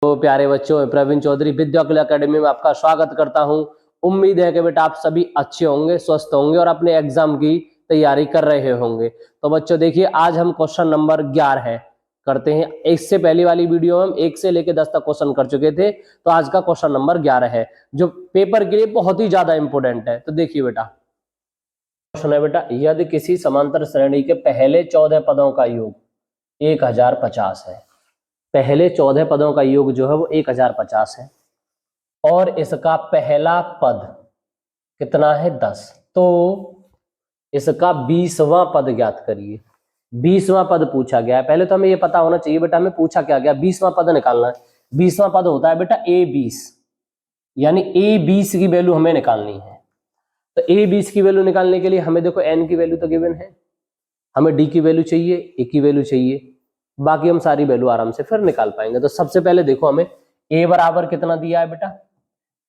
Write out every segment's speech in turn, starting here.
तो प्यारे बच्चों, प्रवीण चौधरी विद्याकुल एकेडमी में आपका स्वागत करता हूं। उम्मीद है कि बेटा आप सभी अच्छे होंगे, स्वस्थ होंगे और अपने एग्जाम की तैयारी कर रहे होंगे। तो बच्चों देखिए, आज हम क्वेश्चन नंबर 11 है करते हैं। इससे पहली वाली वीडियो में हम 1 से लेकर 10 तक क्वेश्चन कर चुके थे, तो आज का क्वेश्चन नंबर 11 है जो पेपर के लिए बहुत ही ज्यादा इंपोर्टेंट है। तो देखिए बेटा, क्वेश्चन है बेटा, यदि किसी समांतर श्रेणी के पहले 14 पदों का योग 1050 है, पहले 14 पदों का योग जो है वो 1050 है और इसका पहला पद कितना है 10, तो इसका 20वां पद ज्ञात करिए। 20वां पद पूछा गया है। पहले तो हमें ये पता होना चाहिए बेटा हमें पूछा क्या गया, 20वां पद निकालना है। 20वां पद होता है बेटा A20, यानी A20 की वैल्यू हमें निकालनी है। तो A20 की वैल्यू निकालने के लिए हमें देखो n की वैल्यू तो गिवन है, हमें d की वैल्यू चाहिए, a की वैल्यू चाहिए, बाकी हम सारी वैल्यू आराम से फिर निकाल पाएंगे। तो सबसे पहले देखो हमें a बराबर कितना दिया है बेटा,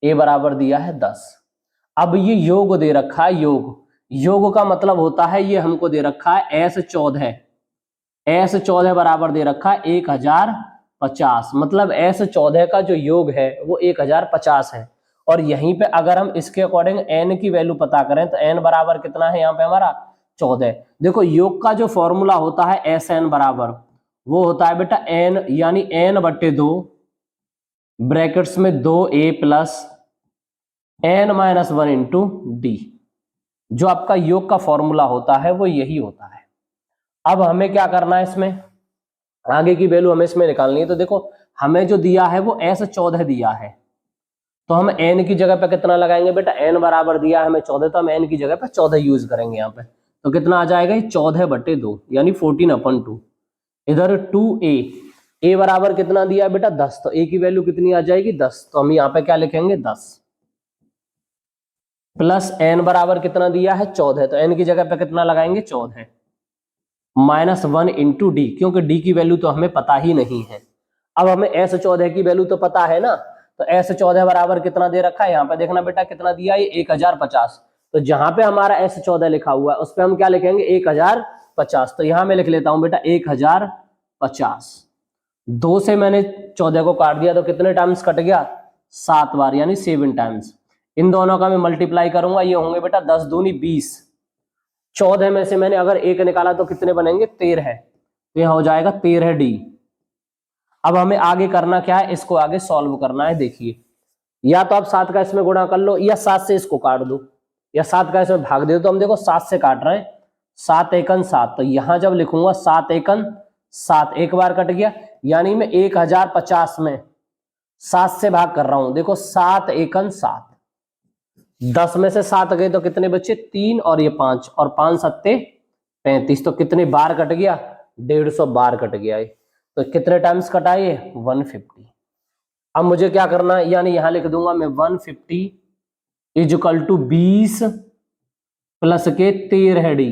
a बराबर दिया है 10। अब ये योग दे रखा है, योग का मतलब होता है ये हमको दे रखा है S14 बराबर दे रखा है 1050, मतलब S14 का जो योग है वो 1050 है। और यहीं पे अगर हम इसके अकॉर्डिंग n की वैल्यू पता करें तो n बराबर कितना है यहाँ पे हमारा 14। देखो योग का जो फॉर्मूला होता है Sn बराबर वो होता है बेटा n, यानी n/2 ब्रैकेट्स में 2a plus n-1 into D. जो आपका योग का फॉर्मूला होता है वो यही होता है। अब हमें क्या करना है, इसमें आगे की वैल्यू हमें इसमें निकालनी है। तो देखो हमें जो दिया है वो S14 दिया है, तो हम n की जगह पे कितना लगाएंगे बेटा, n बराबर दिया है हमें 14, तो हम n की जगह पे 14 यूज करेंगे यहाँ पे। तो कितना आ जाएगा, 14/2 यानी 14/2। इधर 2a बराबर कितना दिया है बेटा 10, तो a की वैल्यू कितनी आ जाएगी 10, तो हम यहाँ पे क्या लिखेंगे 10 प्लस n बराबर कितना दिया है 14, तो n की जगह पे कितना लगाएंगे 14 -1 इंटू डी, क्योंकि डी की वैल्यू तो हमें पता ही नहीं है। अब हमें S14 की वैल्यू तो पता है ना, तो S14 बराबर कितना दे रखा है यहाँ पे देखना बेटा कितना दिया है 1050। तो जहां पे हमारा S14 लिखा हुआ है उस पे हम क्या लिखेंगे 1050। तो यहां मैं लिख लेता हूं बेटा 1050। 2 से मैंने 14 को काट दिया तो कितने टाइम्स कट गया, 7 बार, यानी 7 टाइम्स। इन दोनों का मैं मल्टीप्लाई करूंगा, ये होंगे बेटा 10 दूनी 20। 14 में से मैंने अगर 1 निकाला तो कितने बनेंगे 13, तो यहां हो जाएगा 13D। अब हमें आगे करना क्या है, इसको आगे सॉल्व करना है। देखिए, या तो आप 7 का इसमें गुणा कर लो या 7 से इसको काट दो या 7 का इसमें भाग दे दो। तो हम देखो 7 से काट रहे हैं, 7 एकन 7, तो यहां जब लिखूंगा 7 एकन 7, एक बार कट गया, यानी मैं 1050 में 7 से भाग कर रहा हूं। देखो 7 एकन 7, 10 में से 7 गए तो कितने बचे 3 और ये 5, और 5 सत्ते 35, तो कितने बार कट गया 150 बार कट गया है। तो कितने टाइम्स कटा ये 150। अब मुझे क्या करना है, यानी यहां लिख दूंगा मैं 150 = 20 प्लस के 13D।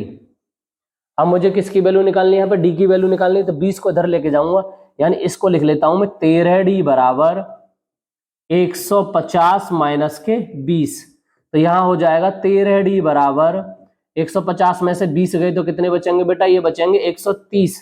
अब मुझे किसकी वैल्यू निकालनी है, यहाँ पे डी की वैल्यू निकालनी है, तो 20 को इधर लेके जाऊंगा, यानी इसको लिख लेता हूं मैं 13D बराबर 150 माइनस के 20। तो यहां हो जाएगा 13D बराबर 150 में से 20 गए तो कितने बचेंगे बेटा, ये बचेंगे 130।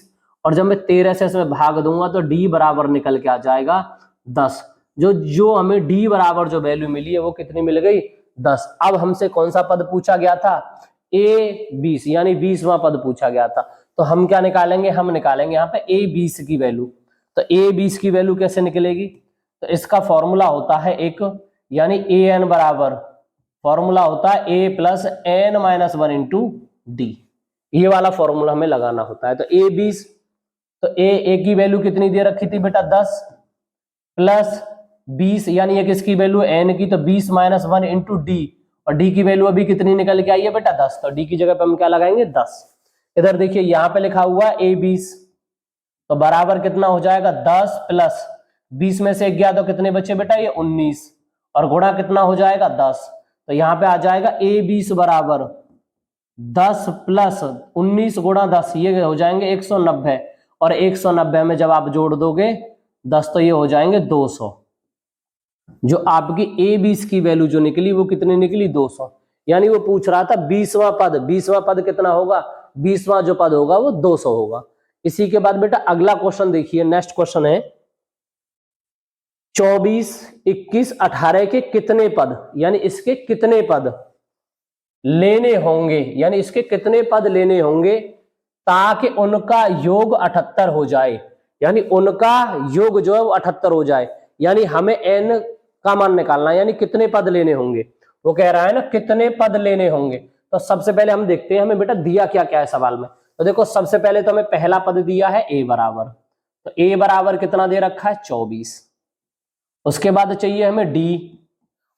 और जब मैं 13 से इसमें भाग दूंगा तो D बराबर निकल के आ जाएगा 10। जो हमें D बराबर जो वैल्यू मिली है वो कितनी मिल गई 10। अब हमसे कौन सा पद पूछा गया था, A20, यानी 20वां पद पूछा गया था। तो हम क्या निकालेंगे, हम निकालेंगे यहाँ पे A20 की वैल्यू। तो A20 की वैल्यू कैसे निकलेगी, तो इसका फॉर्मूला होता है एक, यानी an बराबर फॉर्मूला होता है a plus n-1 into D. ये वाला फॉर्मूला हमें लगाना होता है। तो A20, तो a की वैल्यू कितनी दे रखी थी बेटा 10 प्लस 20, यानी ये किसकी वैल्यू n की, तो 20 -1 इंटू डी, और डी की वैल्यू अभी कितनी निकल के आई है बेटा 10, तो डी की जगह पे हम क्या लगाएंगे 10। इधर देखिए यहाँ पे लिखा हुआ है A20, तो बराबर कितना हो जाएगा 10 प्लस 20 में से 1 गया तो कितने बचे बेटा ये 19, और गुणा कितना हो जाएगा 10। तो यहाँ पे आ जाएगा A20 बराबर 10 प्लस 19 गुणा 10, ये हो जाएंगे 190, और 190 में जब आप जोड़ दोगे 10 तो ये हो जाएंगे 200। जो आपकी A20 की वैल्यू जो निकली वो कितनी निकली 200। यानी वो पूछ रहा था 20वां पद कितना होगा, 20वां जो पद होगा वो 200 होगा। इसी के बाद बेटा अगला क्वेश्चन देखिए, नेक्स्ट क्वेश्चन है 24, 21, 18 के कितने पद, यानी इसके कितने पद लेने होंगे, यानी इसके कितने पद लेने होंगे ताकि उनका योग 78 हो जाए, यानी उनका योग जो है वो 78 हो जाए। यानी हमें n का मान निकालना है, यानी कितने पद लेने होंगे। वो कह रहा है ना कितने पद लेने होंगे। तो सबसे पहले हम देखते हैं हमें बेटा दिया क्या क्या है सवाल में। तो देखो सबसे पहले तो हमें पहला पद दिया है a बराबर, तो a बराबर कितना दे रखा है 24। उसके बाद चाहिए हमें d,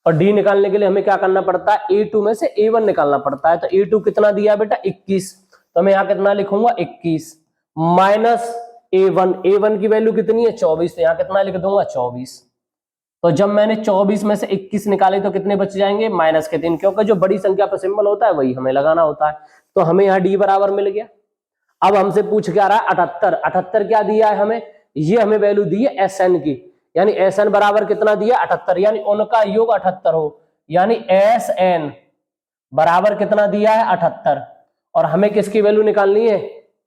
और d निकालने के लिए हमें क्या करना पड़ता है a2 में से a1 निकालना पड़ता है। तो a2 कितना दिया है बेटा 21, तो मैं यहां कितना लिखूंगा 21 माइनस a1, a1 की वैल्यू कितनी है 24, तो यहां कितना लिख दूंगा 24। तो जब मैंने 24 में से 21 निकाले तो कितने बच जाएंगे माइनस के 3, क्योंकि जो बड़ी संख्या पर सिंबल होता है वही हमें लगाना होता है। तो हमें यहाँ d बराबर मिल गया। अब हमसे पूछ क्या रहा है 78, 78 क्या दिया है हमें, ये हमें वैल्यू दी है Sn की, यानी Sn बराबर कितना दिया 78, यानी उनका योग 78 हो, यानी Sn बराबर कितना दिया है 78, और हमें किसकी वैल्यू निकालनी है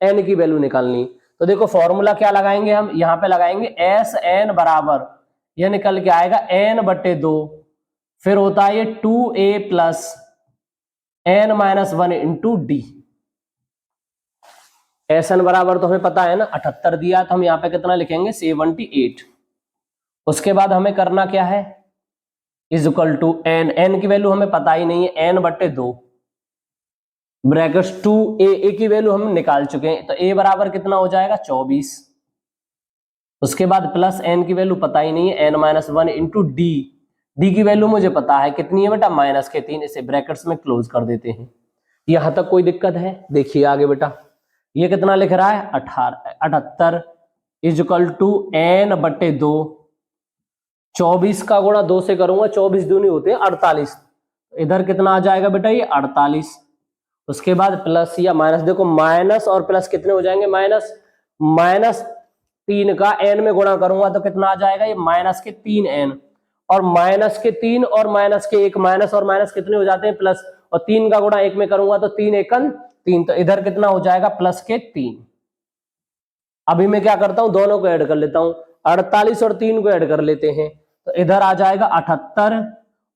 n की वैल्यू निकालनी। तो देखो फॉर्मूला क्या लगाएंगे हम, यहाँ पे लगाएंगे Sn बराबर, यह निकल के आएगा n/2, फिर होता है ये 2a plus n-1 into D. Sn बराबर तो हमें पता है ना 78 दिया, तो हम यहाँ पे कितना लिखेंगे 78। उसके बाद हमें करना क्या है is equal to n, n की वैल्यू हमें पता ही नहीं है, n/2 ब्रैकेट्स 2a की वैल्यू हम निकाल चुके हैं, तो a बराबर कितना हो जाएगा 24। उसके बाद प्लस n की वैल्यू पता ही नहीं है, n-1 इंटू डी, डी की वैल्यू मुझे पता है कितनी है बेटा -3, इसे ब्रैकेट्स में क्लोज कर देते हैं। यहां तक कोई दिक्कत है, देखिए आगे बेटा ये कितना लिख रहा है 78 इज इक्वल टू n/2, 24 का गुणा 2 से करूंगा, 24 दूनी होते हैं 48, इधर कितना आ जाएगा बेटा ये 48। उसके बाद प्लस या माइनस, देखो माइनस और प्लस कितने हो जाएंगे -3 का n में गुणा करूंगा तो कितना आ जाएगा ये -3n, और -3 और -1, माइनस और माइनस कितने हो जाते हैं प्लस, और 3 का गुणा 1 में करूंगा तो 3 एकन 3, तो इधर कितना हो जाएगा +3। अभी मैं क्या करता हूं दोनों को ऐड कर लेता हूं, 48 और 3 को ऐड कर लेते हैं, तो इधर आ जाएगा 78,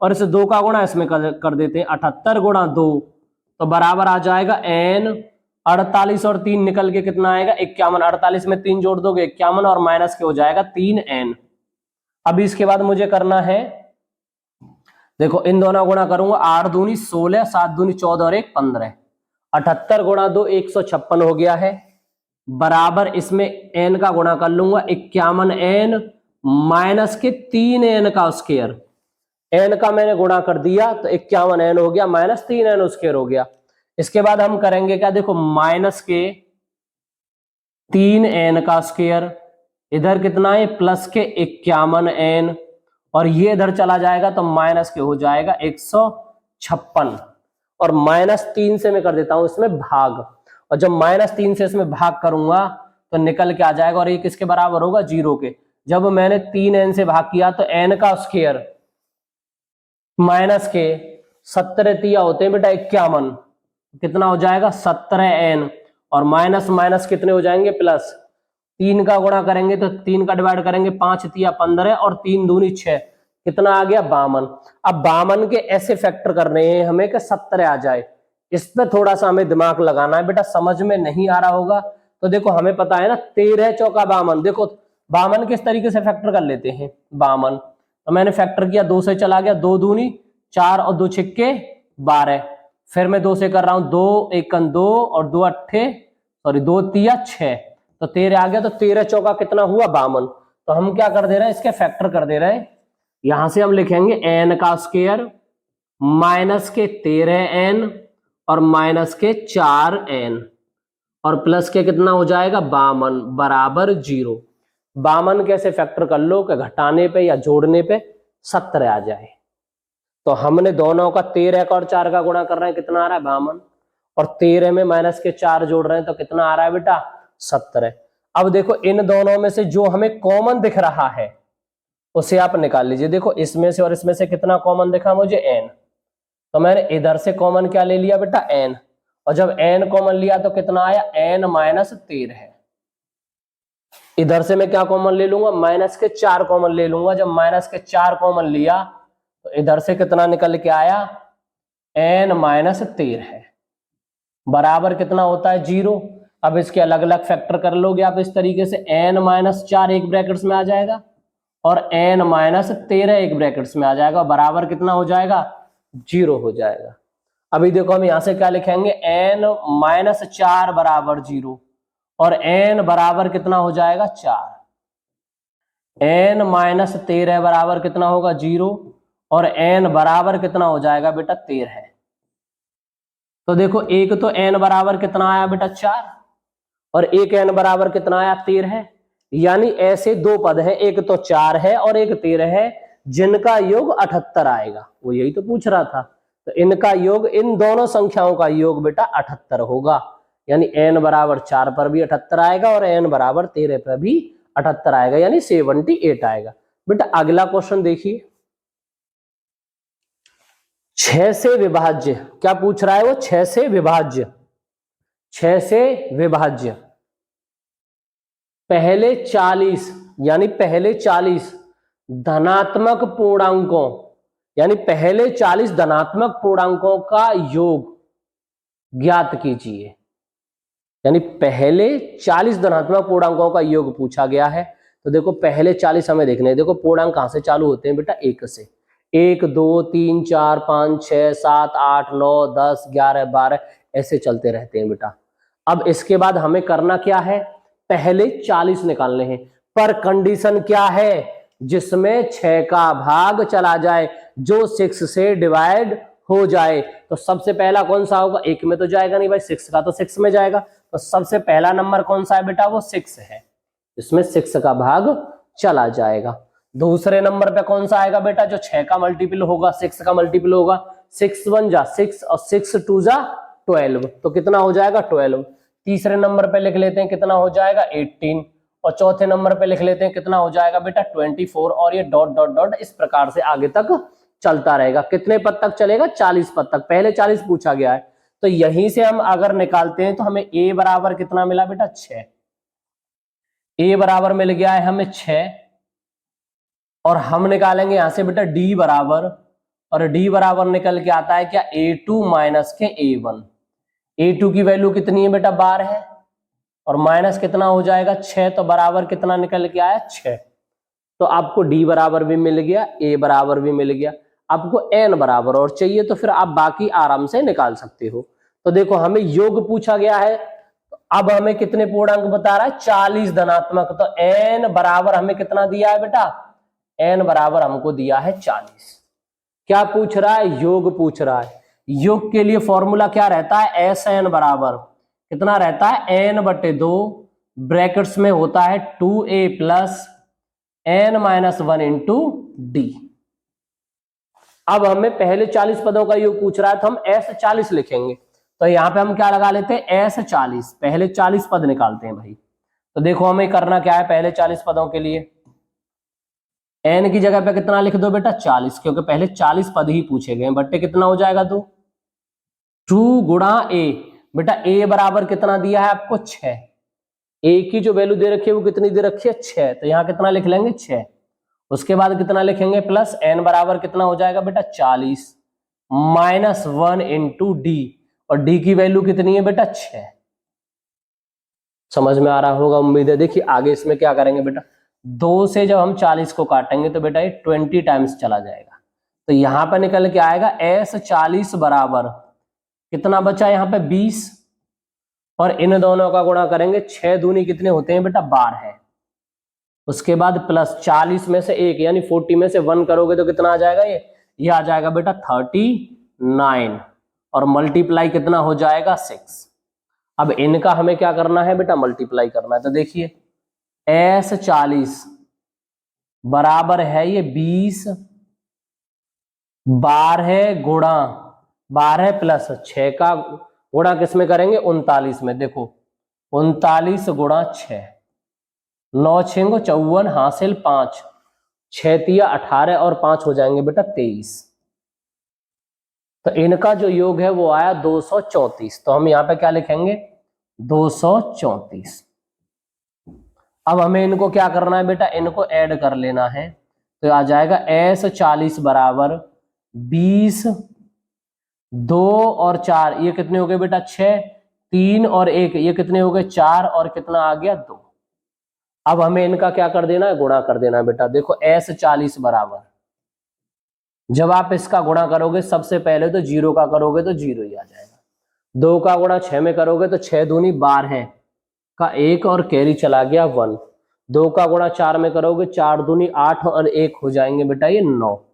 और इसे 2 का गुणा इसमें कर देते हैं, 78 गुणा 2 तो बराबर आ जाएगा n, 48 और 3 निकल के कितना आएगा 51, 48 में 3 जोड़ दोगे 51, और माइनस के हो जाएगा 3n। अभी इसके बाद मुझे करना है, देखो इन दोनों गुणा करूंगा, 8 दूनी 16, 7 दूनी 14 और 1 15, 78 गुणा 2 156 हो गया है, बराबर इसमें n का गुणा कर लूंगा 51n माइनस के 3n का स्क्वायर, n का मैंने गुणा कर दिया तो 51n हो गया माइनस 3n स्क्वायर हो गया। इसके बाद हम करेंगे क्या, देखो माइनस के 3n का स्क्वायर, इधर कितना है प्लस के 51n, और ये इधर चला जाएगा तो माइनस के हो जाएगा 156, और -3 से मैं कर देता हूं इसमें भाग, और जब -3 से इसमें भाग करूंगा तो निकल के आ जाएगा, और ये किसके बराबर होगा 0 के। जब मैंने 3n से भाग किया तो n का स्क्वायर माइनस के 17 तिया होते हैं बेटा 51, कितना हो जाएगा 17n, और माइनस माइनस कितने हो जाएंगे प्लस, 3 का गुणा करेंगे तो 3 का डिवाइड करेंगे 5 तिया 15, और 3 दूनी 6, कितना आ गया 52। अब 52 के ऐसे फैक्टर करने हैं हमें कि 17 आ जाए, इस पे थोड़ा सा हमें दिमाग लगाना है बेटा, समझ में नहीं आ रहा होगा तो देखो हमें पता है ना 13 चौका 52, देखो 52 किस तरीके से फैक्टर कर लेते हैं 52, तो मैंने फैक्टर किया 2 से चला गया, 2 दूनी 4 और 2 छिक्के 12, फिर मैं 2 से कर रहा हूं 2 एकन 2 और 2 अट्ठे 2 तिया 6, तो 13 आ गया, तो 13 चौका कितना हुआ 52। तो हम क्या कर दे रहे हैं इसके फैक्टर कर दे रहे हैं, यहां से हम लिखेंगे n का स्क्वायर माइनस के 13n और माइनस के 4n, और प्लस के कितना हो जाएगा 52 बराबर 0। 52 कैसे फैक्टर कर लो कि घटाने पे या जोड़ने पे 17 आ जाए, तो हमने दोनों का 13 का और 4 का गुणा कर रहे हैं, कितना आ रहा है 52, और 13 में माइनस के 4 जोड़ रहे हैं तो कितना आ रहा है बेटा 17। अब देखो इन दोनों में से जो हमें कॉमन दिख रहा है उसे आप निकाल लीजिए, देखो इसमें से और इसमें से कितना कॉमन दिखा मुझे n, तो मैंने इधर से कॉमन क्या ले लिया बेटा n, और जब n कॉमन लिया तो कितना आया n -13 है, इधर से मैं क्या कॉमन ले लूंगा, माइनस के 4 कॉमन ले लूंगा। जब माइनस के 4 कॉमन लिया तो इधर से कितना निकल के आया, n-13 बराबर कितना होता है 0। अब इसके अलग अलग फैक्टर कर लोगे आप इस तरीके से, n-4 एक ब्रैकेट्स में आ जाएगा और n-13 एक ब्रैकेट्स में आ जाएगा, बराबर कितना हो जाएगा 0 हो जाएगा। अभी देखो हम यहां से क्या लिखेंगे, n-4 बराबर 0 और n बराबर कितना हो जाएगा 4, n-13 बराबर कितना होगा 0 और n बराबर कितना हो जाएगा बेटा 13। तो देखो एक तो n बराबर कितना आया बेटा 4 और एक n बराबर कितना आया 13, यानी ऐसे दो पद हैं, एक तो 4 है और एक 13 है, जिनका योग 78 आएगा। वो यही तो पूछ रहा था। तो इनका योग, इन दोनों संख्याओं का योग बेटा 78 होगा, यानी n बराबर 4 पर भी 78 आएगा और n बराबर 13 पर भी 78 आएगा, यानी 78 आएगा। बेटा अगला क्वेश्चन देखिए, 6 से विभाज्य, क्या पूछ रहा है वो, 6 से विभाज्य, 6 से विभाज्य पहले 40, यानी पहले 40 धनात्मक पूर्णांकों, यानी पहले 40 धनात्मक पूर्णांकों का योग ज्ञात कीजिए। यानी पहले 40 धनात्मक पूर्णांकों का योग पूछा गया है। तो देखो पहले 40 हमें देखने हैं। देखो पूर्णांक कहां से चालू होते हैं बेटा, 1 से। 1 2 3 4 5 6 7 8 9 10 11 12 ऐसे चलते रहते हैं बेटा। अब इसके बाद हमें करना क्या है, पहले 40 निकालने हैं, पर कंडीशन क्या है, जिसमें 6 का भाग चला जाए, जो 6 से डिवाइड हो जाए। तो सबसे पहला कौन सा होगा, 1 में तो जाएगा नहीं भाई, 6 का तो 6 में जाएगा। तो सबसे पहला नंबर कौन सा है बेटा, वो 6 है, इसमें 6 का भाग चला जाएगा। दूसरे नंबर पे कौन सा आएगा बेटा, जो 6 का मल्टीपल होगा, 6 का मल्टीपल होगा, 6 1 जा 6 और 6 2 जा 12, तो कितना हो जाएगा 12। तीसरे नंबर पे लिख लेते हैं कितना हो जाएगा 18, और चौथे नंबर पे लिख लेते हैं कितना हो जाएगा बेटा 24, और ये डॉट डॉट डॉट इस प्रकार से आगे तक चलता रहेगा। कितने पद तक चलेगा, 40 पद तक, पहले 40 पूछा गया है। तो यहीं से हम अगर निकालते हैं तो हमें a बराबर कितना मिला बेटा 6, a बराबर मिल गया है हमें 6, और हम निकालेंगे यहां से बेटा d बराबर, और d बराबर निकल के आता है क्या, a2 माइनस के a1। a2 की वैल्यू कितनी है बेटा 12 है, और माइनस कितना हो जाएगा 6, तो बराबर कितना निकल के आया 6। तो आपको d बराबर भी मिल गया, a बराबर भी मिल गया, आपको n बराबर और चाहिए तो फिर आप बाकी आराम से निकाल सकते हो। तो देखो हमें योग पूछा गया है, तो अब हमें कितने पूर्णांक बता रहा है, 40 धनात्मक। तो n बराबर हमें कितना दिया है बेटा, n बराबर हमको दिया है 40। क्या पूछ रहा है, योग पूछ रहा है। योग के लिए फॉर्मूला क्या रहता है, SN बराबर कितना रहता है, n/2 ब्रैकेट्स में होता है 2a plus n-1 into D. अब हमें पहले 40 पदों का योग पूछ रहा है, तो हम S40 लिखेंगे। तो यहां पे हम क्या लगा लेते हैं, S40, पहले 40 पद निकालते हैं भाई। तो देखो हमें करना क्या है, पहले 40 पदों के लिए n की जगह पे कितना लिख दो बेटा 40, क्योंकि पहले 40 पद ही पूछे गए, बट्टे कितना हो जाएगा 2 गुणा a। बेटा a बराबर कितना दिया है आपको 6, a की जो वैल्यू दे रखी है वो कितनी दे रखी है 6, तो यहां कितना लिख लेंगे 6। उसके बाद कितना लिखेंगे, प्लस n बराबर कितना हो जाएगा बेटा 40 -1 इंटू डी, और d की वैल्यू कितनी है बेटा 6। समझ में आ रहा होगा उम्मीद है। देखिए आगे इसमें क्या करेंगे बेटा, 2 से जब हम 40 को काटेंगे तो बेटा ये 20 टाइम्स चला जाएगा। तो यहां पर निकल के आएगा S40 बराबर कितना बचा यहाँ पे 20, और इन दोनों का गुणा करेंगे, 6 दूनी कितने होते हैं बेटा 12 है। उसके बाद प्लस 40 में से 1 यानी 40 में से 1 करोगे तो कितना आ जाएगा, ये आ जाएगा बेटा 39, और मल्टीप्लाई कितना हो जाएगा 6। अब इनका हमें क्या करना है बेटा, मल्टीप्लाई करना है। तो देखिए S40 बराबर है ये 20 12 गुणा 12 प्लस 6 का गुणा किसमें करेंगे 39 में। देखो 39 गुणा 6, 9 6 को 54 हासिल 5, 6 तिया 18 और 5 हो जाएंगे बेटा 23। तो इनका जो योग है वो आया 234। तो हम यहां पे क्या लिखेंगे 234। अब हमें इनको क्या करना है बेटा, इनको ऐड कर लेना है। तो आ जाएगा S40 बराबर 20, 2 और 4 ये कितने हो गए बेटा 6, 3 और 1 ये कितने हो गए 4 और कितना आ गया 2। अब हमें इनका क्या कर देना है, गुणा कर देना है बेटा। देखो S40 बराबर, जब आप इसका गुणा करोगे सबसे पहले तो 0 का करोगे तो 0 ही आ जाएगा। 2 का गुणा 6 में करोगे तो 6 दूनी 12 का 1 और कैरी चला गया 1। 2 का गुणा 4 में करोगे 4 दूनी 8 और 1 हो जाएंगे बेटा ये 9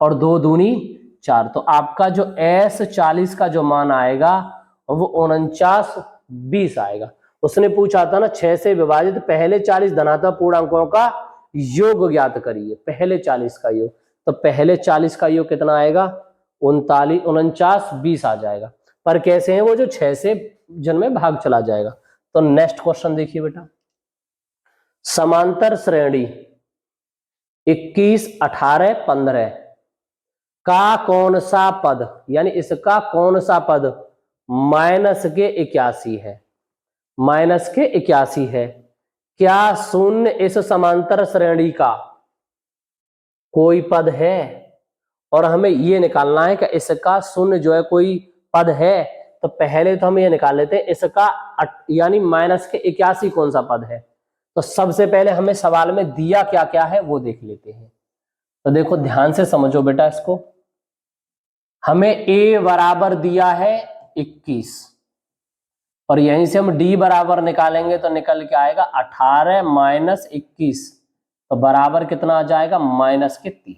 और 2 दूनी 4। तो आपका जो S40 का जो मान आएगा वो 49/20 आएगा। उसने पूछा था ना 6 से विभाजित पहले 40 धनात्मक पूर्णांकों का योग ज्ञात करिए, पहले 40 का योग। तो पहले 40 का योग कितना आएगा 49/20 आ जाएगा। पर कैसे है वो, जो 6 से जन में भाग चला जाएगा। तो नेक्स्ट क्वेश्चन देखिए बेटा, समांतर श्रेणी 21, 18, 15 का कौन सा पद, यानी इसका कौन सा पद -81 है, -81 है। क्या शून्य इस समांतर श्रेणी का कोई पद है? और हमें ये निकालना है कि इसका शून्य जो है कोई पद है। तो पहले तो हम ये निकाल लेते हैं इसका यानी -81 कौन सा पद है। तो सबसे पहले हमें सवाल में दिया क्या क्या है वो देख लेते हैं। तो देखो ध्यान से समझो बेटा इसको, हमें a बराबर दिया है 21 और यहीं से हम d बराबर निकालेंगे तो निकल के आएगा 18 - 21 तो बराबर कितना आ जाएगा -3।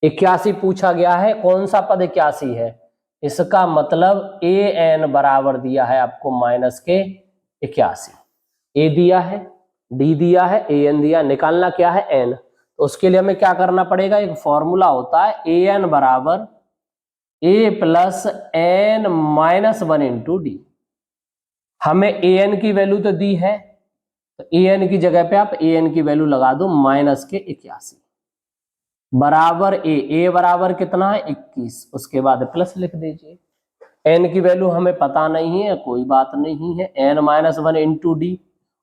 81 पूछा गया है, कौन सा पद 81 है, इसका मतलब an बराबर दिया है आपको -81। a दिया है, d दिया है, an दिया, निकालना क्या है n। तो उसके लिए हमें क्या करना पड़ेगा, एक फॉर्मूला होता है an बराबर a + n - 1 × d। हमें an की वैल्यू तो दी है तो an की जगह पे आप an की वैल्यू लगा दो -81 बराबर a बराबर कितना है 21, उसके बाद प्लस लिख दीजिए। n की वैल्यू हमें पता नहीं है, कोई बात नहीं है, n - 1 × d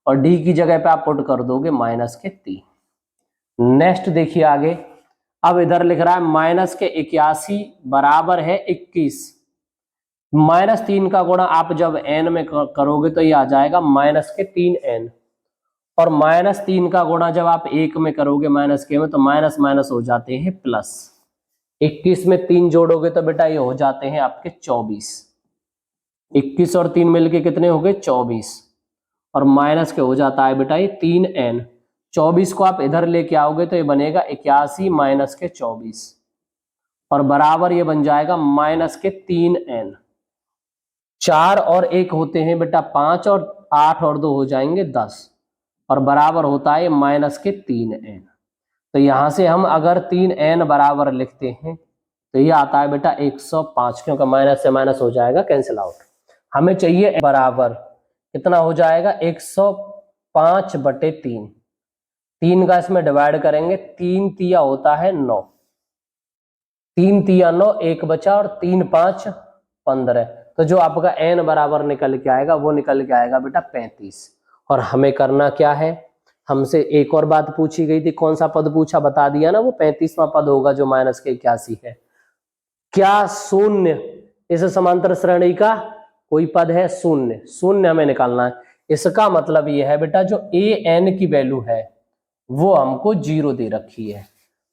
और d की जगह पे आप पुट कर दोगे -3। नेक्स्ट देखिए आगे, अब इधर लिख रहा है -81 बराबर है 21, -3 का गुणा आप जब n में करोगे तो ये आ जाएगा -3n और -3 का गुणा जब आप 1 में करोगे -k में तो माइनस माइनस हो जाते हैं प्लस। 21 में 3 जोड़ोगे तो बेटा ये हो जाते हैं आपके 24। 21 और 3 मिलके कितने हो गए 24 और माइनस के हो जाता है बेटा ये 3n। 24 को आप इधर लेके आओगे तो ये बनेगा 81 - 24 और बराबर ये बन जाएगा -3n। 4 और 1 होते हैं बेटा 5 और 8 और 2 हो जाएंगे 10 और बराबर होता है -3n। तो यहां से हम अगर 3n बराबर लिखते हैं तो ये आता है बेटा 105, क्योंकि माइनस से माइनस हो जाएगा कैंसिल आउट। हमें चाहिए बराबर कितना हो जाएगा 105/3। 3 का इसमें डिवाइड करेंगे, 3 तिया होता है 9, 3 तिया 9, 1 बचा और 3 5 15। तो जो आपका n बराबर निकल के आएगा वो निकल के आएगा बेटा 35। और हमें करना क्या है, हमसे एक और बात पूछी गई थी, कौन सा पद पूछा बता दिया ना, वो 35वां पद होगा जो -81 है। क्या शून्य इस समांतर श्रेणी का कोई पद है? शून्य, शून्य हमें निकालना है। इसका मतलब ये है बेटा जो an की वैल्यू है वो हमको 0 दे रखी है।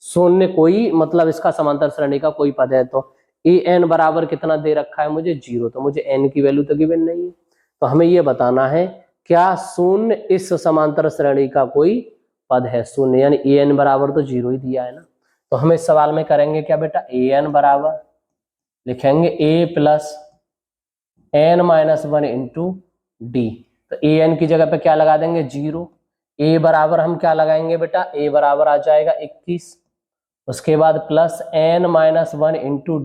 शून्य कोई मतलब इसका समांतर श्रेणी का कोई पद है तो an बराबर कितना दे रखा है मुझे 0, तो मुझे n की वैल्यू तो गिवन नहीं है। तो हमें ये बताना है क्या शून्य इस समांतर श्रेणी का कोई पद है। शून्य यानी an बराबर तो 0 ही दिया है ना। तो हम इस सवाल में करेंगे क्या बेटा, an बराबर लिखेंगे a + n - 1 × d। तो an की जगह पे क्या लगा देंगे 0। a बराबर हम क्या लगाएंगे बेटा, a बराबर आ जाएगा 21, उसके बाद प्लस n - 1 ×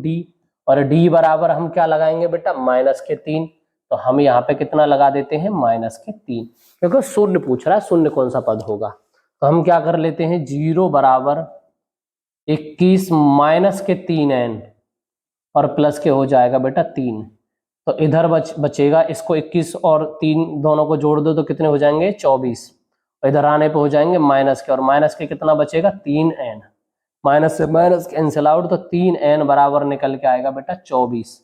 d और d बराबर हम क्या लगाएंगे बेटा -3। तो हम यहाँ पे कितना लगा देते हैं -3, क्योंकि शून्य पूछ रहा है, शून्य कौन सा पद होगा। तो हम क्या कर लेते हैं 0 बराबर 21 - 3n और प्लस के हो जाएगा बेटा 3। तो इधर बचेगा, इसको 21 और 3 दोनों को जोड़ दो तो कितने हो जाएंगे 24 इधर आने पे हो जाएंगे माइनस के, और माइनस के कितना बचेगा 3n, माइनस से माइनस कैंसिल आउट, तो 3n बराबर निकल के आएगा बेटा 24,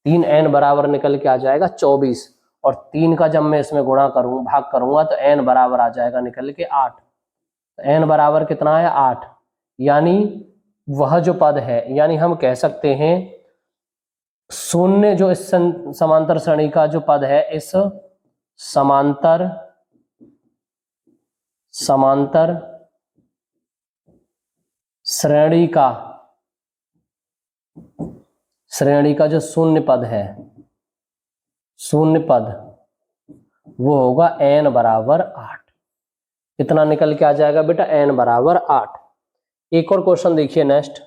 3n बराबर निकल के आ जाएगा 24, और 3 का जब मैं इसमें गुणा करूँ भाग करूंगा तो n बराबर आ जाएगा निकल के 8, तो n बराबर कितना है 8, यानी वह जो पद है, यानी हम कह सकते हैं शून्य जो इस समांतर श्रेणी का जो पद है, इस समांतर श्रेणी का जो शून्य पद है, शून्य पद वो होगा n बराबर 8। कितना निकल के आ जाएगा बेटा n बराबर 8। एक और क्वेश्चन देखिए नेक्स्ट,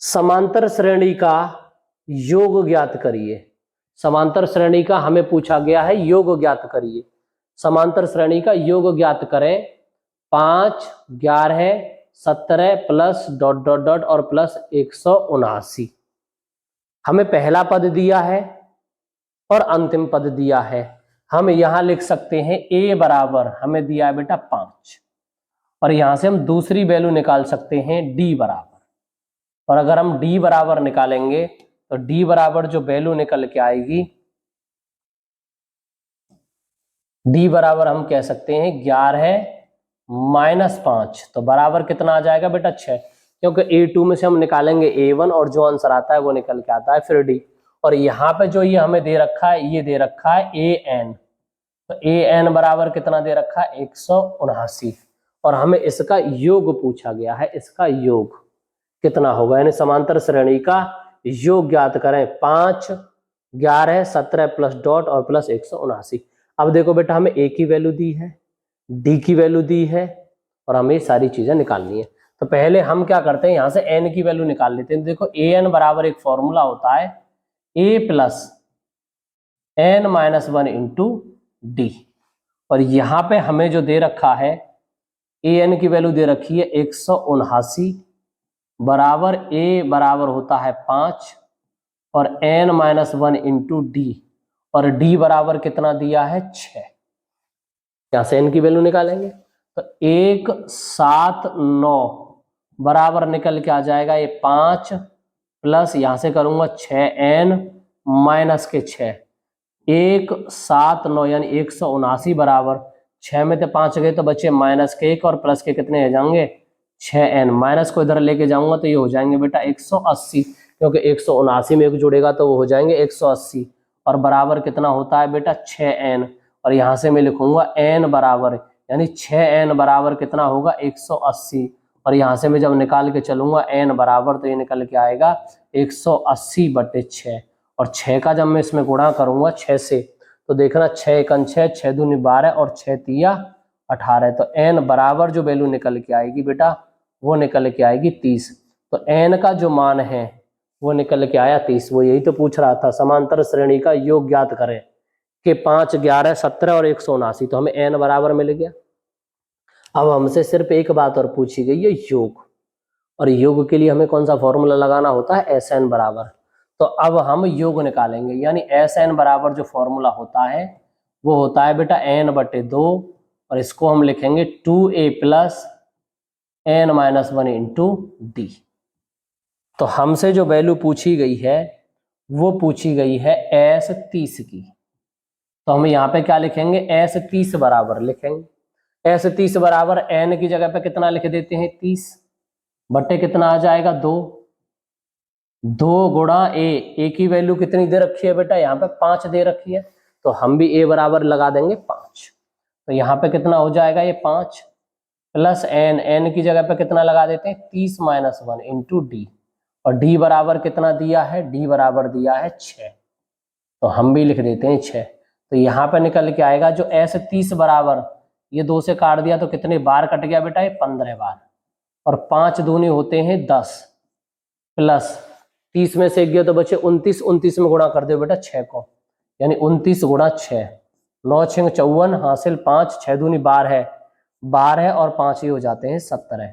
समांतर श्रेणी का योग ज्ञात करिए। समांतर श्रेणी का हमें पूछा गया है योग ज्ञात करिए। समांतर श्रेणी का योग ज्ञात करें, 5, 11, 17 प्लस डॉट डॉट डॉट और प्लस 179। हमें पहला पद दिया है और अंतिम पद दिया है। हम यहां लिख सकते हैं a बराबर हमें दिया है बेटा 5, और यहां से हम दूसरी वैल्यू निकाल सकते हैं d बराबर, और अगर हम d बराबर निकालेंगे तो d बराबर जो वैल्यू निकल के आएगी, d बराबर हम कह सकते हैं 11 माइनस 5, तो बराबर कितना आ जाएगा बेटा 6, क्योंकि a2 में से हम निकालेंगे a1 और जो आंसर आता है वो निकल के आता है फिर d। और यहाँ पे जो ये हमें दे रखा है, ये दे रखा है an, तो an बराबर कितना दे रखा है 179, और हमें इसका योग पूछा गया है। इसका योग कितना होगा, यानी समांतर श्रेणी का योग ज्ञात करें, 5, 11, 17 प्लस डॉट और प्लस 179। अब देखो बेटा हमें a की वैल्यू दी है, d की वैल्यू दी है, और हमें ये सारी चीजें निकालनी है। तो पहले हम क्या करते हैं, यहां से n की वैल्यू निकाल लेते हैं। देखो an बराबर एक फॉर्मूला होता है a plus n minus 1 into D, और यहां पे हमें जो दे रखा है an की वैल्यू दे रखी है 179 बराबर a बराबर होता है 5 और n माइनस 1 इंटू डी, और d बराबर कितना दिया है 6। यहां से n की वैल्यू निकालेंगे तो 179 बराबर निकल के आ जाएगा ये 5 प्लस यहां से करूंगा 6n माइनस के 6, 179 यानी 179 बराबर 6 में से 5 गए तो बचे माइनस के 1 और प्लस के कितने हो जाएंगे 6n, माइनस को इधर लेके जाऊंगा तो ये हो जाएंगे बेटा 180, क्योंकि 179 में एक जुड़ेगा तो वो हो जाएंगे 180, और बराबर कितना होता है बेटा 6n, और यहां से मैं लिखूंगा n बराबर यानी 6n बराबर कितना होगा 180, और यहां से मैं जब निकाल के चलूंगा n बराबर तो ये निकल के आएगा 180/6, और 6 का जब मैं इसमें गुणा करूंगा 6 से तो देखना 6 एकन 6, 6 दूनी 12 और 6 तिया 18, तो n बराबर जो वैल्यू निकल के आएगी बेटा वो निकल के आएगी 30। तो n का जो मान है वो निकल के आया 30। वो यही तो पूछ रहा था, समांतर श्रेणी का योग ज्ञात करें कि 5, 11, 17 और 179, तो हमें n बराबर मिल गया। अब हमसे सिर्फ एक बात और पूछी गई है योग, और योग के लिए हमें कौन सा फॉर्मूला लगाना होता है SN बराबर। तो अब हम योग निकालेंगे, यानी SN बराबर जो फॉर्मूला होता है वो होता है बेटा n/2, और इसको हम लिखेंगे 2a plus n minus 1 into D. तो हमसे जो वैल्यू पूछी गई है वो पूछी गई है S30 की, तो हम यहाँ पे क्या लिखेंगे S30 बराबर लिखेंगे। S30 बराबर n की जगह पे कितना लिख देते हैं 30 बट्टे कितना आ जाएगा 2, 2 गुणा a की वैल्यू कितनी दे रखी है बेटा यहाँ पे 5 दे रखी है, तो हम भी a बराबर लगा देंगे 5, तो यहाँ पे कितना हो जाएगा ये 5 प्लस n की जगह पे कितना लगा देते हैं 30 माइनस 1 इंटू डी, और d बराबर कितना दिया है d बराबर दिया है 6, तो हम भी लिख देते हैं 6। तो यहाँ पे निकल के आएगा जो S30 बराबर ये 2 से काट दिया तो कितने बार कट गया बेटा ये 15 बार, और 5 दूनी होते हैं 10 प्लस 30 में से 1 गया तो बचे 29, 29 में गुणा कर दो बेटा 6 को, यानी 29 गुणा 6, 9 6 54 हासिल 5, 6 दूनी 12 और 5 ही हो जाते हैं 17,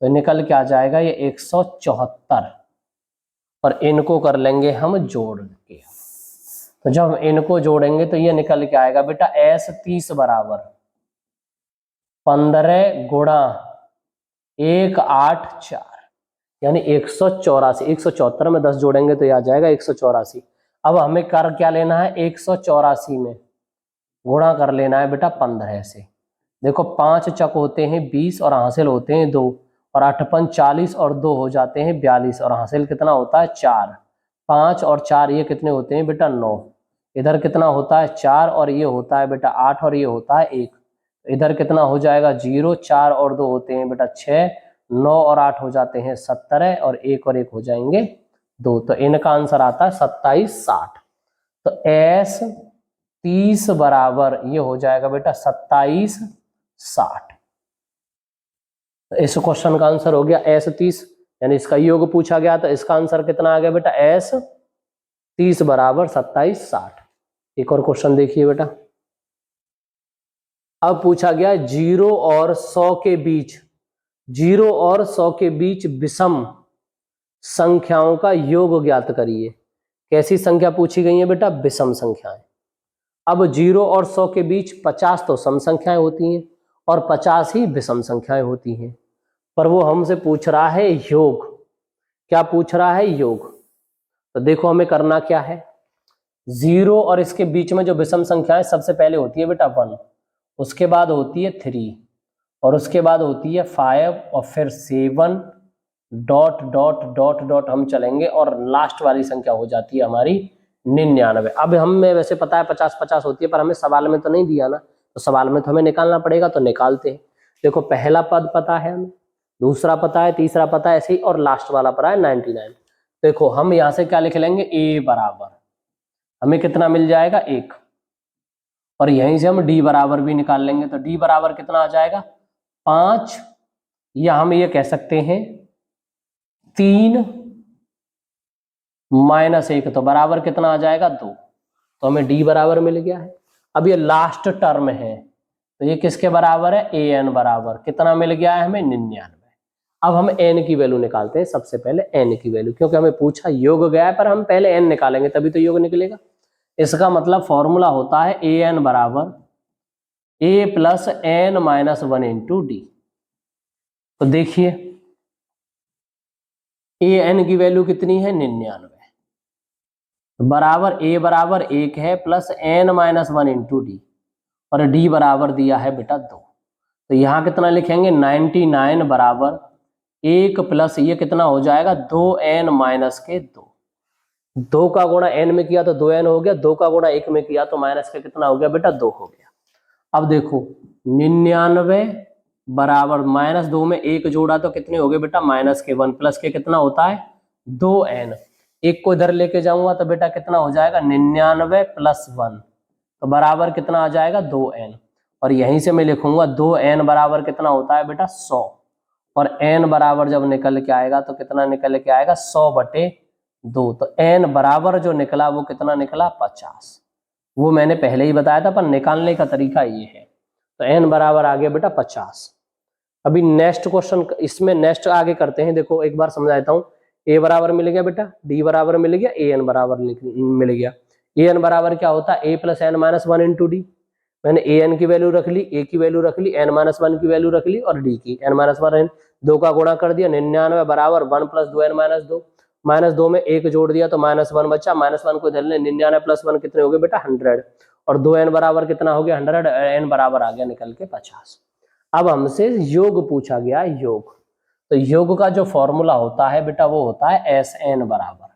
तो निकल के आ जाएगा ये 174, और इनको कर लेंगे हम जोड़ के। तो जब हम इनको जोड़ेंगे तो ये निकल के आएगा बेटा S30 बराबर 15 गुणा 184 यानी 184। 174 में 10 जोड़ेंगे तो ये आ जाएगा 184। अब हमें कर क्या लेना है, 184 में गुणा कर लेना है बेटा 15 से। देखो 5 चक होते हैं 20 और हासिल होते हैं 2, और 8 पंच 40 और 2 हो जाते हैं 42, और हासिल कितना होता है 4। 5 और 4 ये कितने होते हैं बेटा 9। इधर कितना होता है 4 और ये होता है बेटा 8 और ये होता है 1। इधर कितना हो जाएगा 0, 4 और 2 होते हैं बेटा 6, 9 और 8 हो जाते हैं 17, और 1 और 1 हो जाएंगे 2। तो इनका आंसर आता है 27 60। तो S 30 बराबर ये हो जाएगा बेटा 27 60। तो इस क्वेश्चन का आंसर हो गया S 30, यानी इसका योग पूछा गया तो इसका आंसर कितना आ गया बेटा S 30 बराबर 27 60। एक और क्वेश्चन देखिए बेटा। अब पूछा गया 0 और 100 के बीच, 0 और 100 के बीच विषम संख्याओं का योग ज्ञात करिए। कैसी संख्या पूछी गई है बेटा, विषम संख्याएं। अब 0 और 100 के बीच 50 तो सम संख्याएं होती हैं और 50 ही विषम संख्याएं होती हैं, पर वो हमसे पूछ रहा है योग। क्या पूछ रहा है, योग। तो देखो हमें करना क्या है, 0 और इसके बीच में जो विषम संख्याएं, सबसे पहले होती है बेटा 1, उसके बाद होती है 3, और उसके बाद होती है 5, और फिर 7 डॉट डॉट डॉट डॉट हम चलेंगे, और लास्ट वाली संख्या हो जाती है हमारी 99। अब हमें वैसे पता है 50-50 होती है, पर हमें सवाल में तो नहीं दिया ना, तो सवाल में तो हमें निकालना पड़ेगा, तो निकालते हैं। देखो पहला पद पता है हमें, दूसरा पता है, तीसरा पता है, ऐसे ही, और लास्ट वाला पता है 99। देखो हम यहां से क्या लिख लेंगे, a बराबर हमें कितना मिल जाएगा 1, और यहीं से हम d बराबर भी निकाल लेंगे। तो d बराबर कितना आ जाएगा 5, या हम ये कह सकते हैं 3 माइनस 1, तो बराबर कितना आ जाएगा 2। तो हमें d बराबर मिल गया है। अब ये लास्ट टर्म है, तो ये किसके बराबर है, an बराबर कितना मिल गया है हमें 99। अब हम n की वैल्यू निकालते हैं, सबसे पहले n की वैल्यू, क्योंकि हमें पूछा योग गया है, पर हम पहले n निकालेंगे तभी तो योग निकलेगा। इसका मतलब फॉर्मूला होता है an बराबर a plus n minus 1 into D. तो देखिए an की वैल्यू कितनी है 99, बराबर a बराबर 1 है plus n minus 1 into D, और d बराबर दिया है बेटा 2। तो यहाँ कितना लिखेंगे 99 बराबर 1 प्लस ये कितना हो जाएगा 2n माइनस के 2। 2 का गुणा n में किया तो 2n हो गया, 2 का गुणा 1 में किया तो माइनस के कितना हो गया बेटा 2 हो गया। अब देखो 99 बराबर माइनस 2 में 1 जोड़ा तो कितने हो गए बेटा माइनस के 1, प्लस के कितना होता है 2n। 1 को इधर लेके जाऊंगा तो बेटा कितना हो जाएगा 99 प्लस 1, तो बराबर कितना आ जाएगा 2n। और यहीं से मैं लिखूंगा 2n बराबर कितना होता है बेटा 100, और n बराबर जब निकल के आएगा तो कितना निकल के आएगा 100/2। तो n बराबर जो निकला वो कितना निकला 50। वो मैंने पहले ही बताया था, पर निकालने का तरीका ये है। तो n बराबर आ गया बेटा 50। अभी नेक्स्ट क्वेश्चन, इसमें नेक्स्ट आगे करते हैं। देखो एक बार समझाता हूँ। a बराबर मिल गया बेटा, d बराबर मिल गया, an बराबर मिल गया। an बराबर क्या होता है a plus n minus 1 into D. मैंने an की वैल्यू रख ली, a की वैल्यू रख ली, n माइनस 1 की वैल्यू रख ली, और d की n माइनस 1, 2 का गुणा कर दिया। 99 बराबर 1 प्लस 2n माइनस 2, माइनस 2 में 1 जोड़ दिया तो माइनस 1 बचा, माइनस 1 को इधर ले, 99 प्लस 1 कितने हो गए बेटा 100, और 2n बराबर कितना हो गया 100, n बराबर आ गया निकल के 50। अब हमसे योग पूछा गया, योग। तो योग का जो फॉर्मूला होता है बेटा वो होता है Sn बराबर।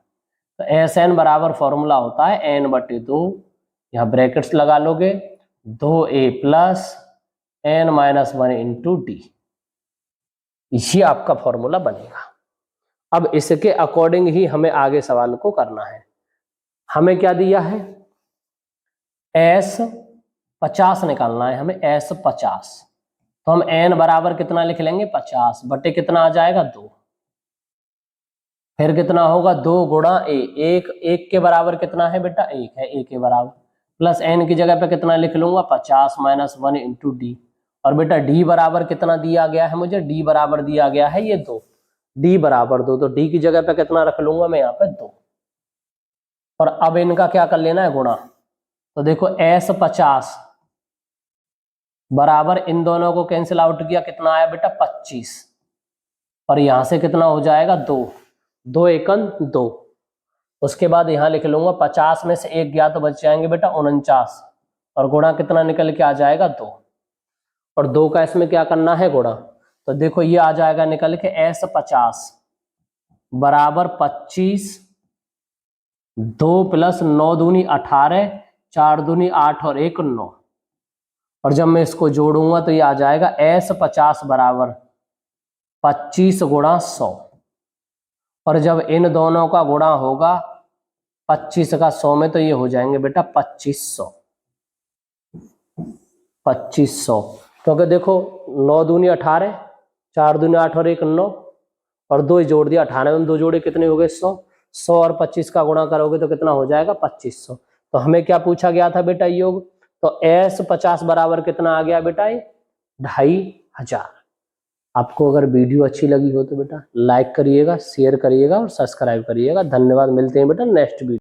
तो Sn बराबर फॉर्मूला होता है n/2, यहाँ ब्रैकेट्स लगा लोगे, 2a plus n minus 1 into D, ये आपका फॉर्मूला बनेगा। अब इसके अकॉर्डिंग ही हमें आगे सवाल को करना है। हमें क्या दिया है S50 निकालना है हमें, S50। तो हम n बराबर कितना लिख लेंगे 50 बटे कितना आ जाएगा 2, फिर कितना होगा 2 गुणा a, 1 के बराबर कितना है बेटा 1 है, 1 के बराबर, प्लस n की जगह पे कितना लिख लूंगा 50 माइनस 1 इंटू डी। और बेटा d बराबर कितना दिया गया है मुझे, d बराबर दिया गया है ये 2, d बराबर 2, तो d की जगह पे कितना रख लूंगा मैं यहाँ पे 2। और अब इनका क्या कर लेना है गुणा। तो देखो S50 बराबर इन दोनों को कैंसिल आउट किया, कितना आया बेटा 25, और यहां से कितना हो जाएगा 2, 2 एकम 2। उसके बाद यहां लिख लूंगा 50 में से 1 गया तो बच जाएंगे बेटा 49, और गुणा कितना निकल के आ जाएगा 2, और 2 का इसमें क्या करना है गुणा। तो देखो ये आ जाएगा निकल के S 50 बराबर 25, 2 + 9 दूनी 18, 4 दूनी 8 और 1 9, और जब मैं इसको जोड़ूंगा तो ये आ जाएगा S 50 बराबर 25 गुणा 100, और जब इन दोनों का गुणा होगा 25 का 100 में तो ये हो जाएंगे बेटा 2500, 2500, क्योंकि देखो 9 दूनी 18, 4 दूनी 8 और 1 9, और 2 जोड़ दिया 18 में 2 जोड़े कितने हो गए 100, 100 और 25 का गुणा करोगे तो कितना हो जाएगा 2500। तो हमें क्या पूछा गया था बेटा योग, तो S 50 बराबर कितना आ गया बेटा, ये 2500। आपको अगर वीडियो अच्छी लगी हो तो बेटा लाइक करिएगा, शेयर करिएगा और सब्सक्राइब करिएगा। धन्यवाद, मिलते हैं बेटा नेक्स्ट वीडियो।